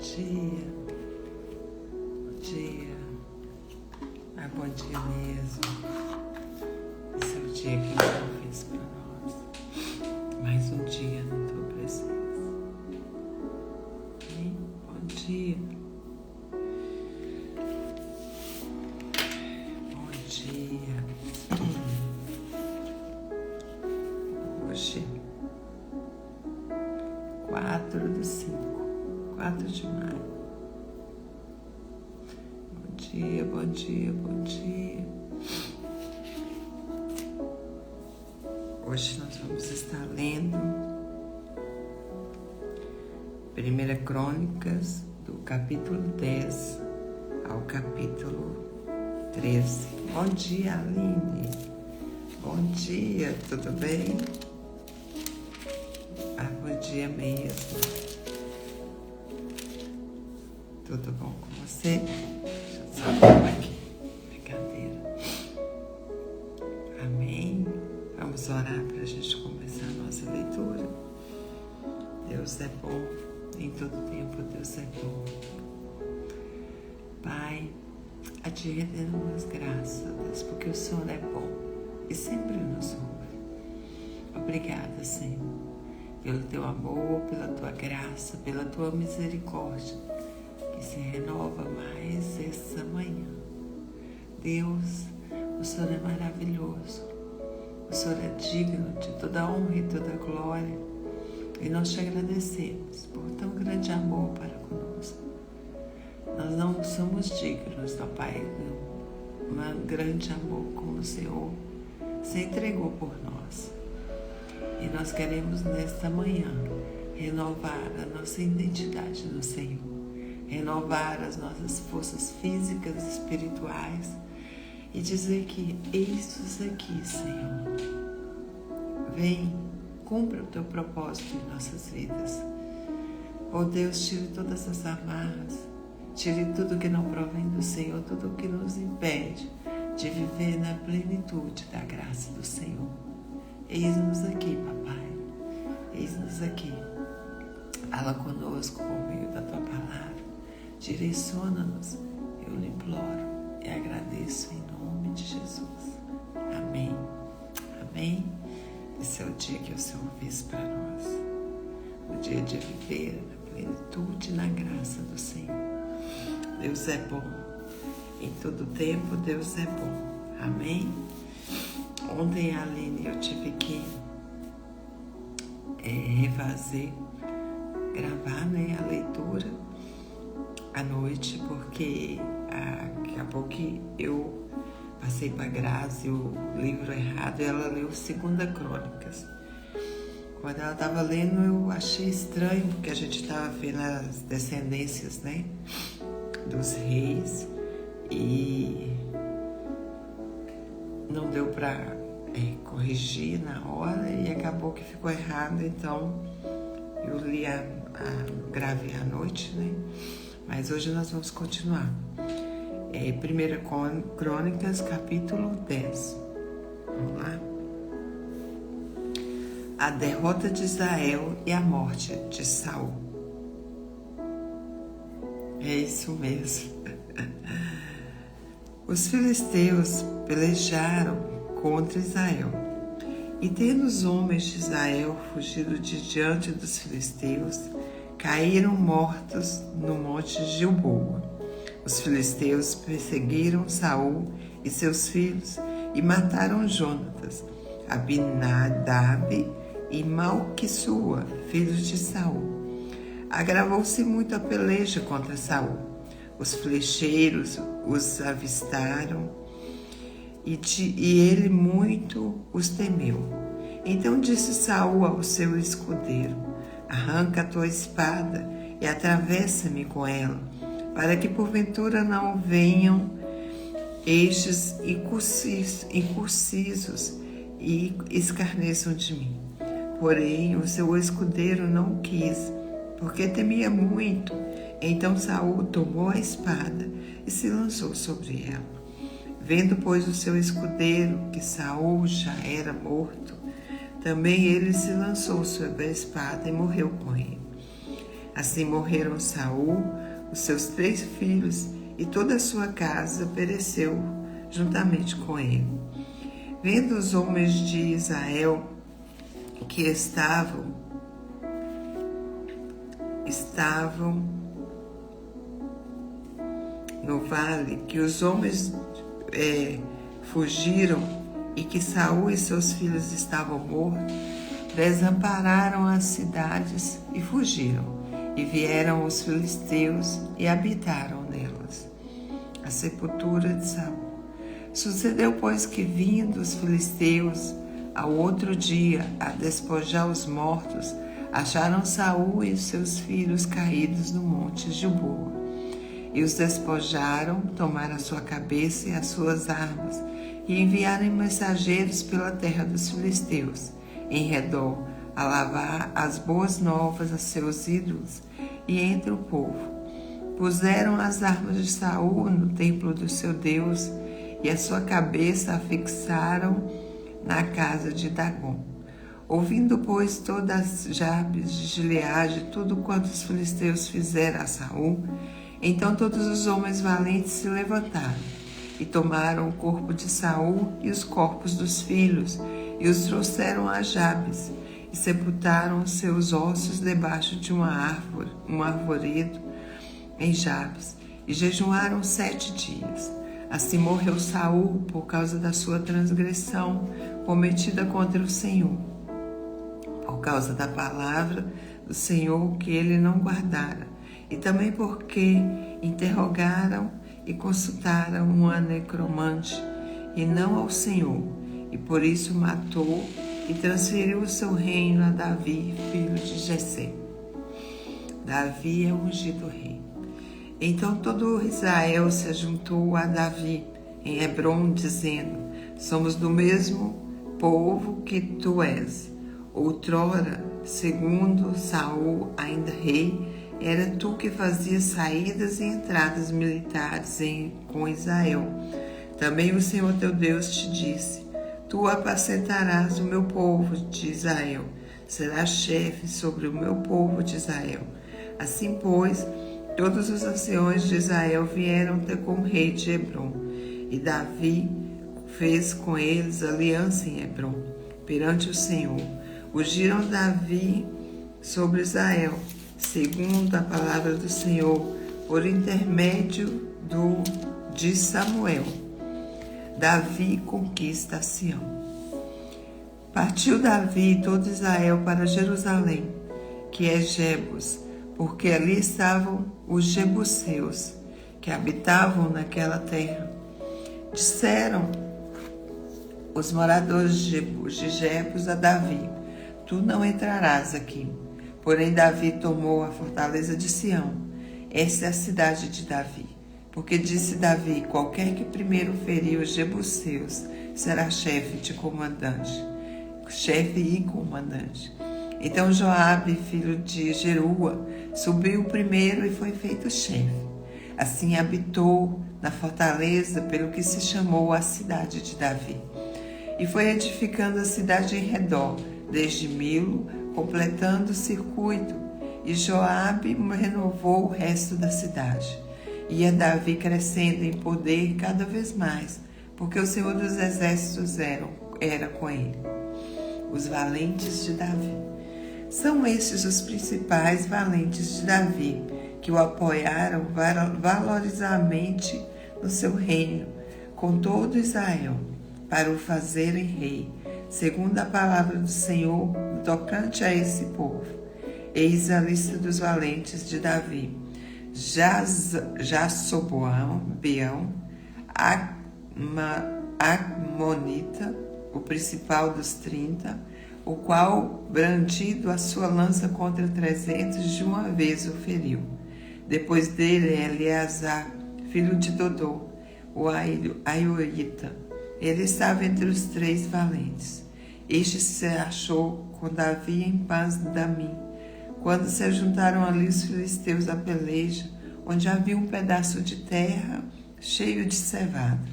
dia, bom dia, mas bom dia mesmo. Esse é o dia que Deus fez para nós. Mais um dia na tua presença. Hein? Bom dia. Bom dia. Hoje, 4 de maio. Bom dia, bom dia, bom dia. Hoje nós vamos estar lendo 1 Crônicas, do capítulo 10 ao capítulo 13. Bom dia, Aline. Bom dia, tudo bem? Bom dia mesmo. Tudo bom com você? Deixa eu só ver aqui. Brincadeira. Amém? Vamos orar para a gente começar a nossa leitura. Deus é bom. Em todo tempo Deus é bom. Pai, a Ti rendemos graças, Deus, porque o Senhor é bom e sempre nos ouve. Obrigada, Senhor, pelo Teu amor, pela Tua graça, pela Tua misericórdia, que se renova mais essa manhã. Deus, o Senhor é maravilhoso, o Senhor é digno de toda honra e toda glória, e nós Te agradecemos por tão grande amor para conosco. Nós não somos dignos, ó Pai, de um grande amor como o Senhor se entregou por nós. E nós queremos nesta manhã renovar a nossa identidade no Senhor, renovar as nossas forças físicas e espirituais e dizer que eis-nos aqui, Senhor. Vem, cumpra o Teu propósito em nossas vidas. Oh Deus, tire todas as amarras, tire tudo que não provém do Senhor, tudo que nos impede de viver na plenitude da graça do Senhor. Eis-nos aqui, papai, eis-nos aqui. Fala conosco por meio da Tua palavra, direciona-nos, eu lhe imploro e agradeço em nome de Jesus. Amém. Amém. Esse é o dia que o Senhor fez para nós, o dia de viver na plenitude e na graça do Senhor. Deus é bom, em todo tempo Deus é bom. Amém. Ontem, Aline, eu tive que refazer, gravar, a leitura à noite, porque acabou que eu passei para a Grazi o livro errado e ela leu 2 Crônicas. Quando ela estava lendo, eu achei estranho, porque a gente estava vendo as descendências, dos reis, e não deu para corrigir na hora e acabou que ficou errado. Então eu li gravei à noite, mas hoje nós vamos continuar. 1 Crônicas, capítulo 10. Vamos lá. A derrota de Israel e a morte de Saul. É isso mesmo. Os filisteus pelejaram contra Israel, e tendo os homens de Israel fugido de diante dos filisteus, caíram mortos no monte Gilboa. Os filisteus perseguiram Saul e seus filhos e mataram Jonatas, Abinadab e Malquissua, filhos de Saul. Agravou-se muito a peleja contra Saul. Os flecheiros os avistaram e ele muito os temeu. Então disse Saul ao seu escudeiro: arranca a tua espada e atravessa-me com ela, para que porventura não venham estes incursisos e escarneçam de mim. Porém o seu escudeiro não quis, porque temia muito. Então Saul tomou a espada e se lançou sobre ela. Vendo, pois, o seu escudeiro que Saul já era morto, também ele se lançou sobre a espada e morreu com ele. Assim morreram Saul, os seus 3 filhos, e toda a sua casa pereceu juntamente com ele. Vendo os homens de Israel que estavam no vale, que os homens fugiram e que Saul e seus filhos estavam mortos, desampararam as cidades e fugiram. E vieram os filisteus e habitaram nelas. A sepultura de Saul. Sucedeu, pois, que vindo os filisteus ao outro dia a despojar os mortos, acharam Saul e os seus filhos caídos no monte Gilboa. E os despojaram, tomaram a sua cabeça e as suas armas, e enviaram mensageiros pela terra dos filisteus, em redor, a lavar as boas novas a seus ídolos e entre o povo. Puseram as armas de Saul no templo do seu Deus, e a sua cabeça a fixaram na casa de Dagom. Ouvindo, pois, todas as Jabes de Gileade, tudo quanto os filisteus fizeram a Saul, então todos os homens valentes se levantaram, e tomaram o corpo de Saul e os corpos dos filhos, e os trouxeram a Jabes, e sepultaram os seus ossos debaixo de uma árvore, um arvoredo em Jabes, e jejuaram 7 dias. Assim morreu Saul por causa da sua transgressão cometida contra o Senhor, por causa da palavra do Senhor que ele não guardara, e também porque interrogaram e consultaram uma necromante, e não ao Senhor, e por isso matou e transferiu o seu reino a Davi, filho de Jessé. Davi é o ungido rei. Então todo Israel se ajuntou a Davi em Hebrom, dizendo: somos do mesmo povo que tu és. Outrora, segundo Saul, ainda rei, era tu que fazias saídas e entradas militares com Israel. Também o Senhor teu Deus te disse: tu apacentarás o meu povo de Israel, serás chefe sobre o meu povo de Israel. Assim, pois, todos os anciões de Israel vieram ter com o rei de Hebrom, e Davi fez com eles aliança em Hebrom, perante o Senhor. Ungiram Davi sobre Israel, segundo a palavra do Senhor, por intermédio de Samuel. Davi conquista Sião. Partiu Davi e todo Israel para Jerusalém, que é Jebus, porque ali estavam os jebuseus, que habitavam naquela terra. Disseram os moradores de Jebus a Davi: tu não entrarás aqui. Porém Davi tomou a fortaleza de Sião. Essa é a cidade de Davi. Porque disse Davi: qualquer que primeiro ferir os jebuseus será chefe e comandante. Então Joabe, filho de Jerua, subiu primeiro e foi feito chefe. Assim habitou na fortaleza, pelo que se chamou a cidade de Davi. E foi edificando a cidade em redor, desde Milo, completando o circuito. E Joabe renovou o resto da cidade. Ia Davi crescendo em poder cada vez mais, porque o Senhor dos Exércitos era com ele. Os valentes de Davi. São estes os principais valentes de Davi, que o apoiaram valorosamente no seu reino, com todo Israel, para o fazerem rei, segundo a palavra do Senhor, tocante a esse povo. Eis a lista dos valentes de Davi: Jassobeão, Acmonita, o principal dos 30, o qual, brandido a sua lança contra 300, de uma vez o feriu. Depois dele, Eleazar, filho de Dodô, o Aioita. Ele estava entre os 3 valentes. Este se achou com Davi em Pas-damim, quando se juntaram ali os filisteus à peleja, onde havia um pedaço de terra cheio de cevada.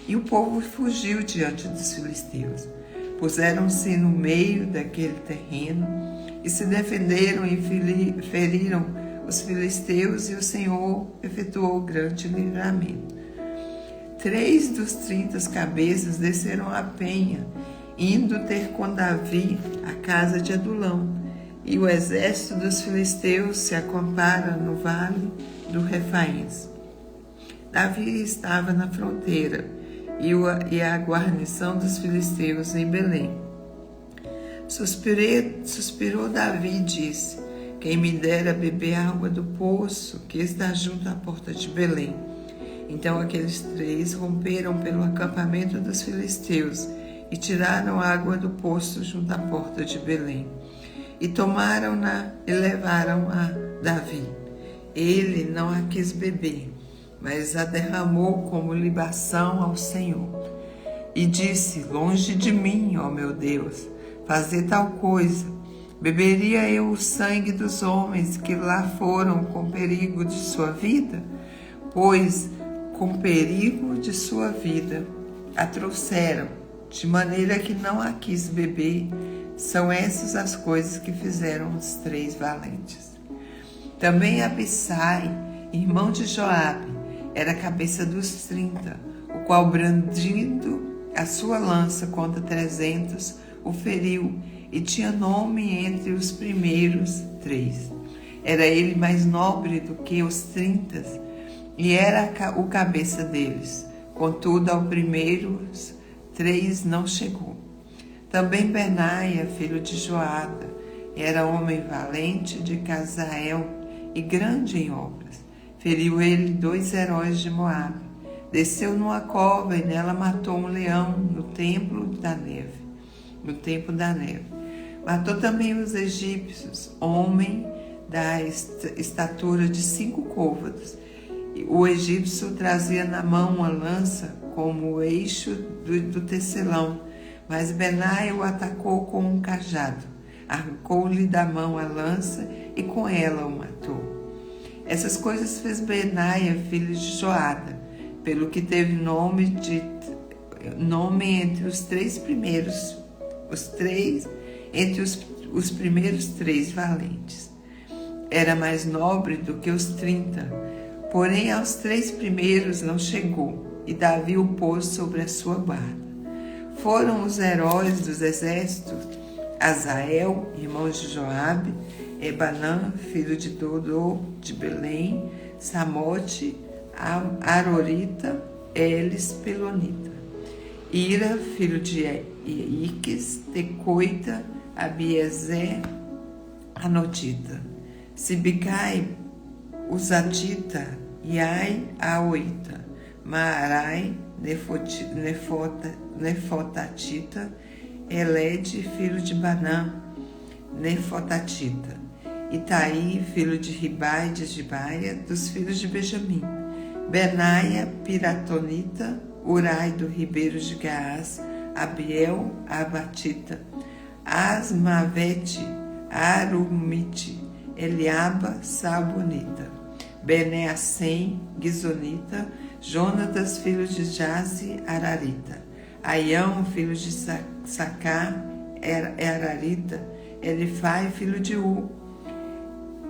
E o povo fugiu diante dos filisteus. Puseram-se no meio daquele terreno e se defenderam e feriram os filisteus e o Senhor efetuou grande livramento. 3 dos 30 cabeças desceram a penha, indo ter com Davi a casa de Adulão, e o exército dos filisteus se acampara no vale do Refaíns. Davi estava na fronteira, e a guarnição dos filisteus em Belém. Suspirou Davi e disse: quem me dera beber água do poço que está junto à porta de Belém. Então aqueles 3 romperam pelo acampamento dos filisteus e tiraram água do poço junto à porta de Belém. E tomaram-na e levaram a Davi. Ele não a quis beber, mas a derramou como libação ao Senhor. E disse: longe de mim, ó meu Deus, fazer tal coisa. Beberia eu o sangue dos homens que lá foram com perigo de sua vida? Pois com perigo de sua vida a trouxeram, de maneira que não a quis beber. São essas as coisas que fizeram os 3 valentes. Também Abissai, irmão de Joabe, era a cabeça dos 30, o qual, brandindo a sua lança contra 300, o feriu, e tinha nome entre os primeiros 3. Era ele mais nobre do que os 30, e era o cabeça deles. Contudo, ao primeiros 3 não chegou. Também Benaia, filho de Joada, era homem valente de Cazael e grande em obras. Feriu ele 2 heróis de Moabe. Desceu numa cova e nela matou um leão no tempo da neve. Matou também os egípcios, homem da estatura de 5 côvados. O egípcio trazia na mão uma lança como o eixo do tecelão, mas Benaia o atacou com um cajado. Arrancou-lhe da mão a lança e com ela o matou. Essas coisas fez Benaia, filho de Joada, pelo que teve nome entre os 3 primeiros, entre os primeiros 3 valentes. Era mais nobre do que os 30, porém aos 3 primeiros não chegou, e Davi o pôs sobre a sua guarda. Foram os heróis dos exércitos: Azael, irmão de Joabe, Ebanã, filho de Dodô de Belém, Samote, Arorita, Elis, Pelonita, Ira, filho de Iques, Tecoita, Abiezer, Anotita, Sibicai, Uzatita, Iai, Aoita, Maarai, Nefotatita, Elede, filho de Banã, Nefotatita, Itaí, filho de Ribai de Gibaia, dos filhos de Benjamim, Benaia, Piratonita, Urai do ribeiro de Gaás, Abiel, Abatita, Asmavete, Arumite, Eliaba, Sabonita, Beneacém, Gizonita, Jonatas, filho de Jaze, Ararita, Aião, filho de Sacá, Ararita, Elifai, filho de U,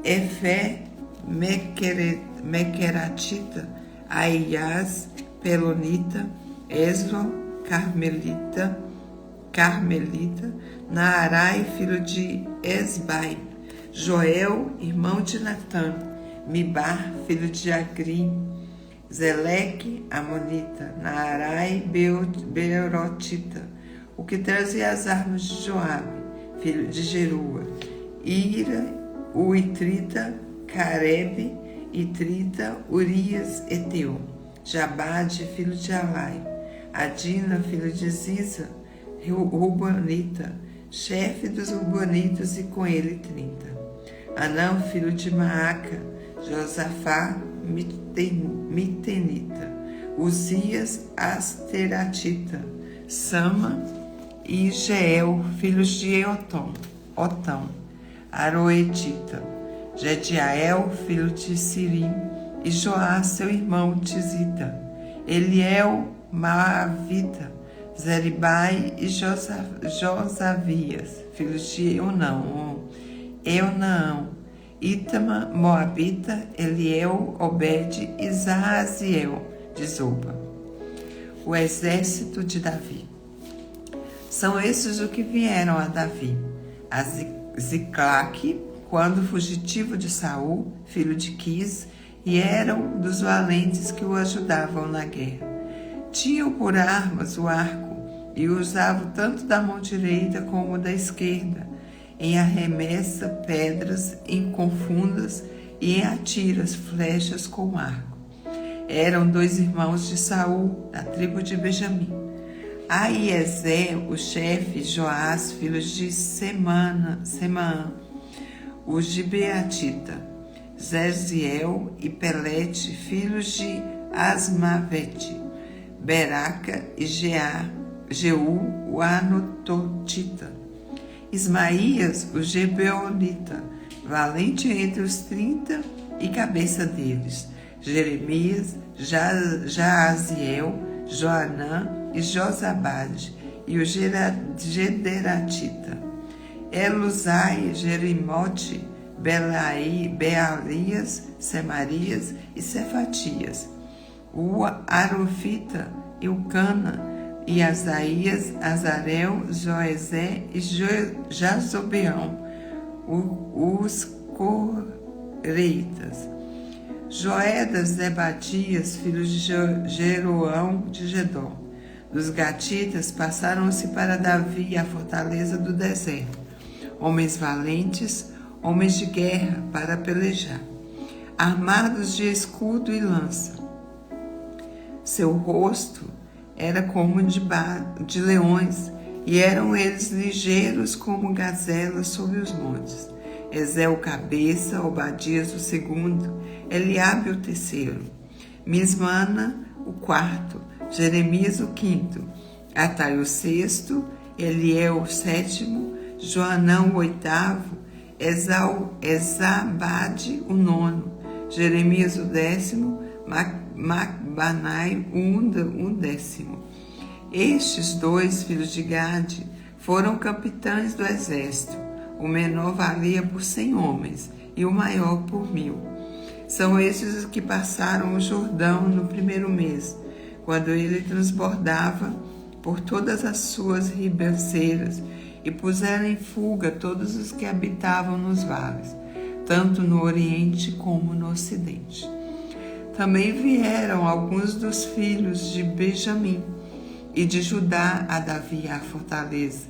Efé, Mequeratita, Aias, Pelonita, Esro, Carmelita, Naarai, filho de Esbai, Joel, irmão de Natã, Mibar, filho de Agrim, Zeleque, Amonita, Naarai, Beerotita, o que trazia as armas de Joabe, filho de Jerua, Ira, o Itrita, Carebe, Itrita, Urias, Eteu, Jabade, filho de Alai, Adina, filho de Ziza, Rubanita, chefe dos Rubanitas, e com ele 30. Anão, filho de Maaca, Josafá, Mitenita, Uzias, Asteratita, Sama e Jeel, filhos de Otão, Aroetita, Jediael, filho de Sirim, e Joá, seu irmão, Tizita, Eliel, Maavita, Zeribai e Josavias, filhos de Eunaão, Itama, Moabita, Eliel, Obed e Zaaziel, de Zoba. O exército de Davi. São esses os que vieram a Davi: a Ziclaque, quando fugitivo de Saul, filho de Quis, e eram dos valentes que o ajudavam na guerra. Tinham por armas o arco, e usavam tanto da mão direita como da esquerda, em arremessa pedras, em confundas e em atiras flechas com arco. Eram 2 irmãos de Saul, da tribo de Benjamim. Aiezé, o chefe, Joás, filhos de Semaã, os de Beatita, Zeziel e Pelete, filhos de Asmavete, Beraca e Jeú, o Anatotita, Ismaías, o Gebeonita, valente entre os 30 e cabeça deles, Jeremias, Jaaziel, Joanã e Josabade, e o Gederatita, Eluzai, Jerimote, Bealias, Semarias e Cefatias, o Arofita, Eucana, e Asaías, Azarel, Joezé e Jazobeão, os Coreitas. Joedas, Zebadias, filhos de Jeroão de Gedor. Dos Gatitas passaram-se para Davi a fortaleza do deserto, homens valentes, homens de guerra para pelejar, armados de escudo e lança. Seu rosto era como de leões, e eram eles ligeiros como gazelas sobre os montes. Ezé o cabeça, Obadias o segundo, Eliabe o terceiro, Mismana o quarto, Jeremias o quinto, Atai o sexto, Eliel o sétimo, Joanão o oitavo, Ezabade o nono, Jeremias o décimo, Macbanai o décimo. Estes 2 filhos de Gade foram capitães do exército. O menor valia por 100 homens e o maior por 1000. São estes os que passaram o Jordão no primeiro mês, quando ele transbordava por todas as suas ribanceiras, e puseram em fuga todos os que habitavam nos vales, tanto no oriente como no ocidente. Também vieram alguns dos filhos de Benjamim e de Judá a Davi à fortaleza.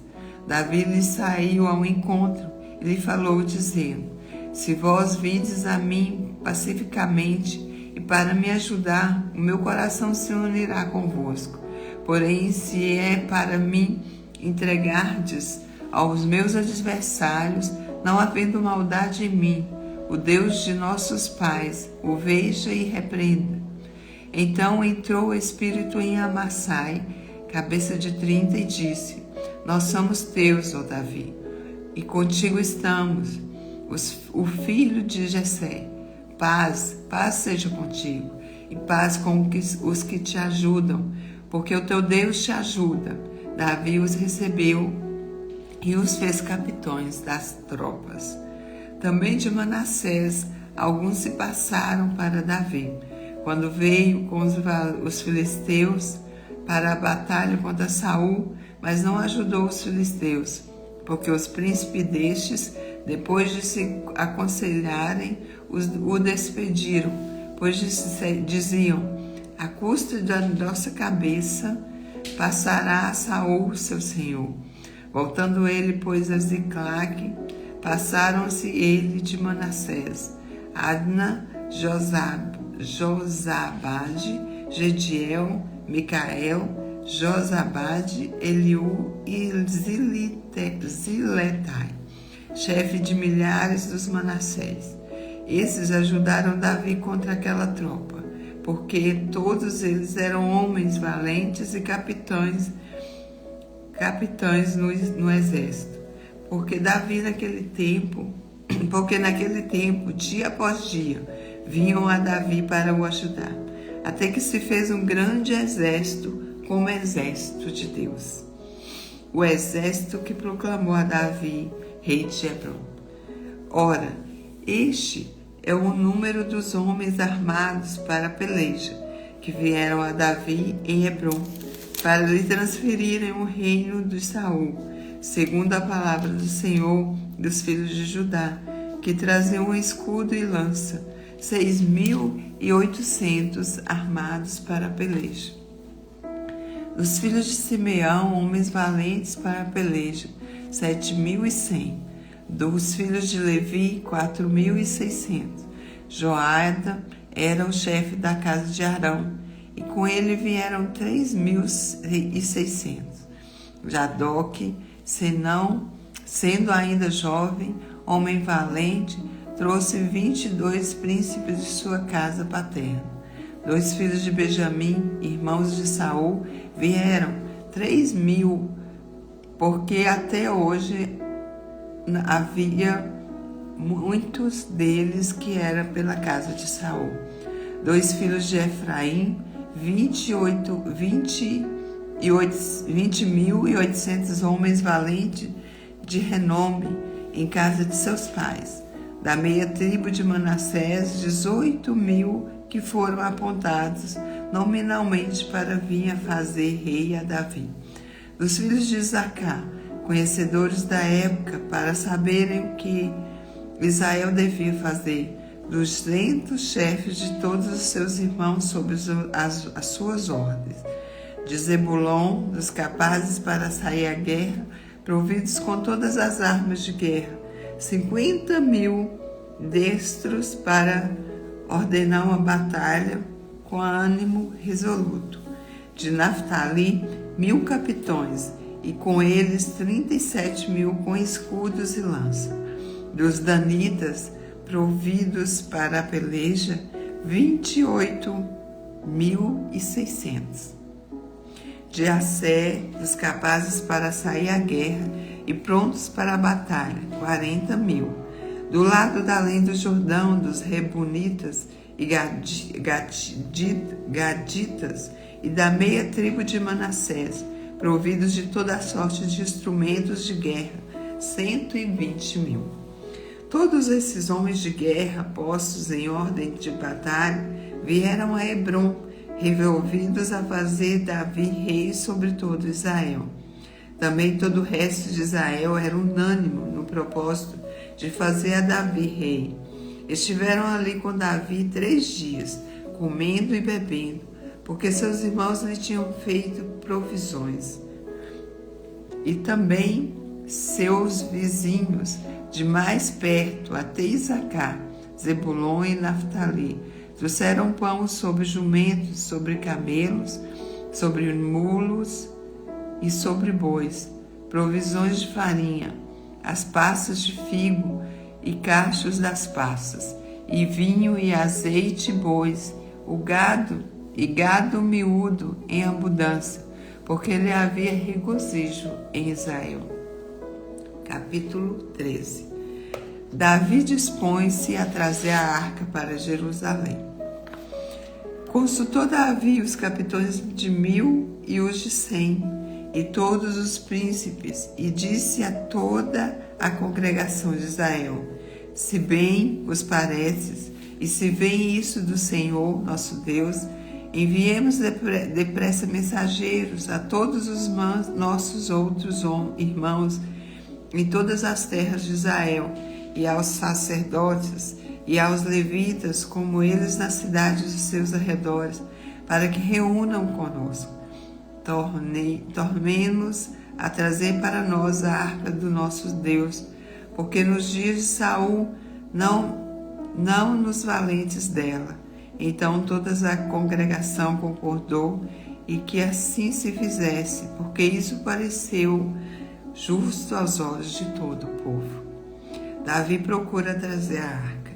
Davi lhe saiu ao encontro e lhe falou, dizendo: se vós vindes a mim pacificamente e para me ajudar, o meu coração se unirá convosco. Porém, se é para mim entregardes aos meus adversários, não havendo maldade em mim, o Deus de nossos pais o veja e repreenda. Então entrou o Espírito em Amassai, cabeça de 30, e disse: nós somos teus, ó Davi, e contigo estamos, o filho de Jessé. Paz seja contigo, e paz com os que te ajudam, porque o teu Deus te ajuda. Davi os recebeu e os fez capitães das tropas. Também de Manassés, alguns se passaram para Davi, quando veio com os filisteus para a batalha contra Saul, mas não ajudou os filisteus, porque os príncipes destes, depois de se aconselharem, o despediram, pois diziam: à custa da nossa cabeça passará a Saul, seu senhor. Voltando ele, pois, a Ziclague, passaram-se ele de Manassés, Adna, Josabade, Gediel, Micael, Josabade, Eliú e Ziletai, chefe de milhares dos Manassés. Esses ajudaram Davi contra aquela tropa, porque todos eles eram homens valentes e capitães no exército. Porque naquele tempo, dia após dia, vinham a Davi para o ajudar, até que se fez um grande exército, como exército de Deus. O exército que proclamou a Davi, rei de Hebrom. Ora, Este é o número dos homens armados para a peleja, que vieram a Davi em Hebrom, para lhe transferirem o reino de Saul, segundo a palavra do Senhor dos filhos de Judá, que traziam escudo e lança, 6.800 armados para a peleja. Dos filhos de Simeão, homens valentes para a peleja, 7.100. Dos filhos de Levi, 4.600. Joada era o chefe da casa de Arão, e com ele vieram 3.600. Jadoque, sendo ainda jovem, homem valente, trouxe 22 príncipes de sua casa paterna. 2 filhos de Benjamim, irmãos de Saul, vieram 3.000, porque até hoje havia muitos deles que eram pela casa de Saul. 2 filhos de Efraim, 20.800 homens valentes de renome em casa de seus pais. Da meia tribo de Manassés, 18.000 que foram apontados nominalmente para vir a fazer rei a Davi. Dos filhos de Isacar, conhecedores da época, para saberem o que Israel devia fazer, 200 chefes de todos os seus irmãos sob as suas ordens. De Zebulon, dos capazes para sair à guerra, providos com todas as armas de guerra, 50.000 destros para ordenar uma batalha com ânimo resoluto. De Naftali, 1.000 capitões, e com eles 37.000 com escudos e lança. Dos danitas, providos para a peleja, 28.600. De Assé, dos capazes para sair à guerra e prontos para a batalha, 40.000. Do lado da além do Jordão, dos Rebunitas e Gaditas e da meia tribo de Manassés, providos de toda a sorte de instrumentos de guerra, 120.000. Todos esses homens de guerra, postos em ordem de batalha, vieram a Hebrom, resolvidos a fazer Davi rei sobre todo Israel. Também todo o resto de Israel era unânime no propósito de fazer a Davi rei. Estiveram ali com Davi 3 dias, comendo e bebendo, porque seus irmãos lhe tinham feito provisões. E também seus vizinhos, de mais perto, até Isacar, Zebulon e Naftali, trouxeram pão sobre jumentos, sobre camelos, sobre mulos e sobre bois, provisões de farinha, as passas de figo e cachos das passas, e vinho e azeite e bois, o gado e gado miúdo em abundância, porque ele havia regozijo em Israel. Capítulo 13. Davi dispõe-se a trazer a arca para Jerusalém. Consultou Davi os capitães de 1.000 e os de 100, e todos os príncipes, e disse a toda a congregação de Israel: se bem vos parece, e se vem isso do Senhor nosso Deus, enviemos depressa mensageiros a todos os nossos outros irmãos em todas as terras de Israel, e aos sacerdotes e aos levitas, como eles nas cidades dos seus arredores, para que reúnam conosco. Tornemos a trazer para nós a arca do nosso Deus, porque nos dias de Saul não nos valentes dela. Então toda a congregação concordou e que assim se fizesse, porque isso pareceu justo aos olhos de todo o povo. Davi procura trazer a arca.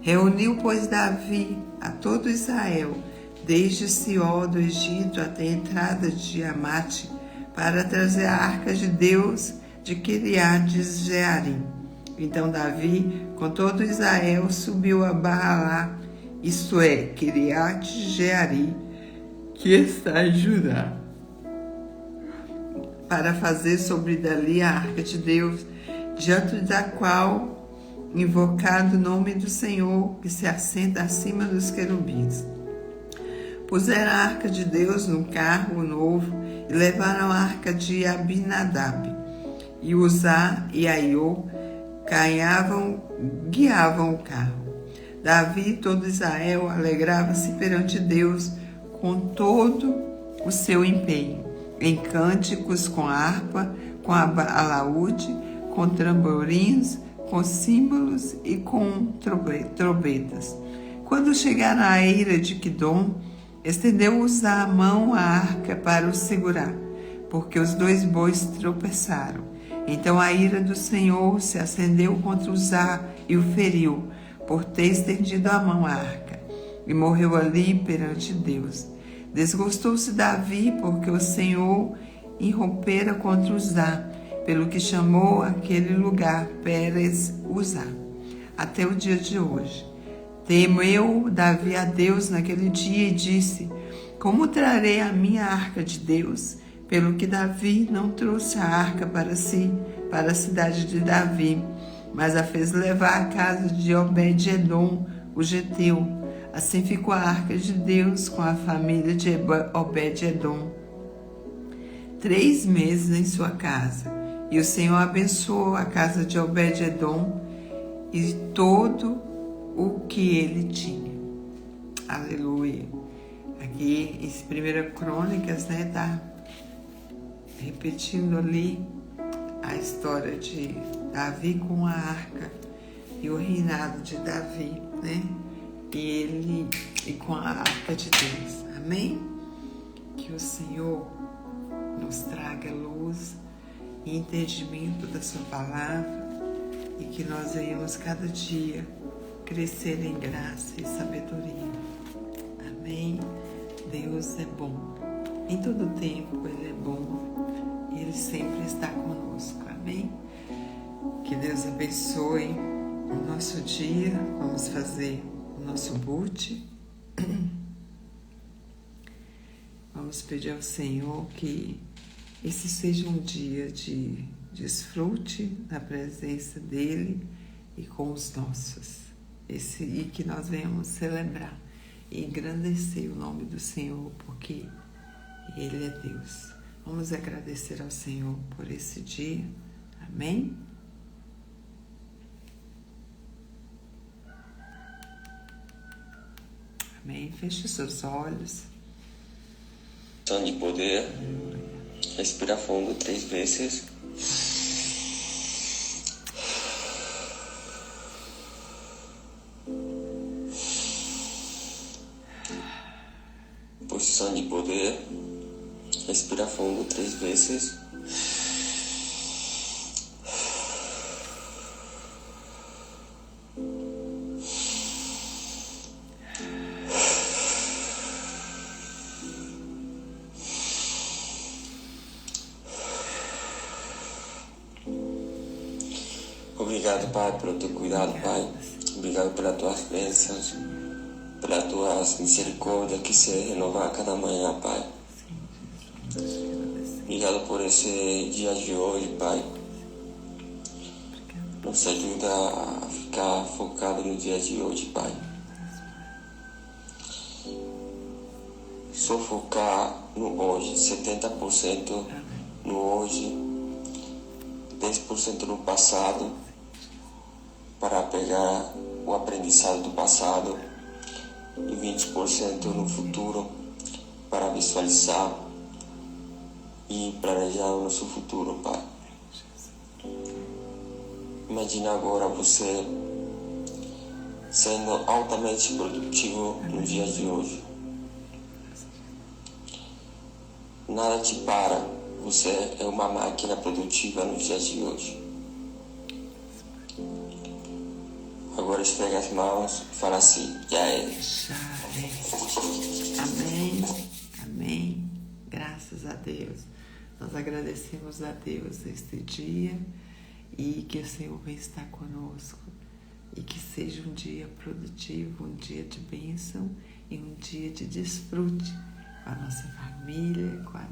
Reuniu, pois, Davi a todo Israel, desde Sió do Egito até a entrada de Amate, para trazer a arca de Deus de Quiriat-Jearim. Então Davi, com todo Israel, subiu a Baalá, isto é, Quiriat-Jearim, que está em Judá, para fazer sobre dali a arca de Deus, diante da qual invocado o nome do Senhor, que se assenta acima dos querubins. Puseram a arca de Deus num carro novo e levaram a arca de Abinadab. E Uzá e Aiô guiavam o carro. Davi e todo Israel alegrava-se perante Deus com todo o seu empenho, em cânticos, com harpa, com alaúde, com tamborins, com símbolos e com trombetas. Quando chegaram à eira de Quidom, estendeu Uzá a mão à arca para o segurar, porque os 2 bois tropeçaram. Então a ira do Senhor se acendeu contra Uzá e o feriu, por ter estendido a mão à arca, e morreu ali perante Deus. Desgostou-se Davi, porque o Senhor irrompera contra Uzá, pelo que chamou aquele lugar Pérez Uzá, até o dia de hoje. Temeu Davi a Deus naquele dia e disse: como trarei a minha arca de Deus? Pelo que Davi não trouxe a arca para si, para a cidade de Davi, mas a fez levar à casa de Obed-edom, o geteu. Assim ficou a arca de Deus com a família de Obed-edom 3 meses em sua casa. E o Senhor abençoou a casa de Obed-edom e todo o que ele tinha. Aleluia. Aqui em 1 Crônicas, tá repetindo ali a história de Davi com a arca e o reinado de Davi, e com a arca de Deus. Amém? Que o Senhor nos traga luz e entendimento da sua palavra e que nós venhamos cada dia crescer em graça e sabedoria. Amém? Deus é bom. Em todo tempo Ele é bom. Ele sempre está conosco. Amém? Que Deus abençoe o nosso dia. Vamos fazer o nosso boot. Vamos pedir ao Senhor que esse seja um dia de desfrute na presença dEle e com os nossos. E que nós venhamos celebrar e engrandecer o nome do Senhor, porque Ele é Deus. Vamos agradecer ao Senhor por esse dia. Amém? Amém. Feche os seus olhos. De poder. Respira fundo 3 vezes. Posição de poder. Respira fundo 3 vezes. Obrigado, Pai, pelo teu cuidado, Pai. Obrigado pelas tuas bênçãos, pelas tuas misericórdias que se renovam a cada manhã, Pai. Obrigado por esse dia de hoje, Pai. Nos ajuda a ficar focado no dia de hoje, Pai. Só focar no hoje, 70% no hoje, 10% no passado, para pegar o aprendizado do passado, e 20% no futuro, para visualizar e planejar o nosso futuro, Pai. Imagina agora você sendo altamente produtivo no dia de hoje. Nada te para, você é uma máquina produtiva no dia de hoje. Agora esfrega as mãos e fala assim: já é. Amém. Amém. Graças a Deus. Nós agradecemos a Deus este dia e que o Senhor venha estar conosco e que seja um dia produtivo, um dia de bênção e um dia de desfrute com a nossa família, com a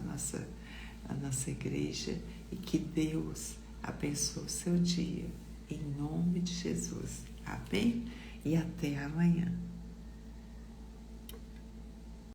nossa igreja, e que Deus abençoe o seu dia em nome de Jesus. Amém? E até amanhã.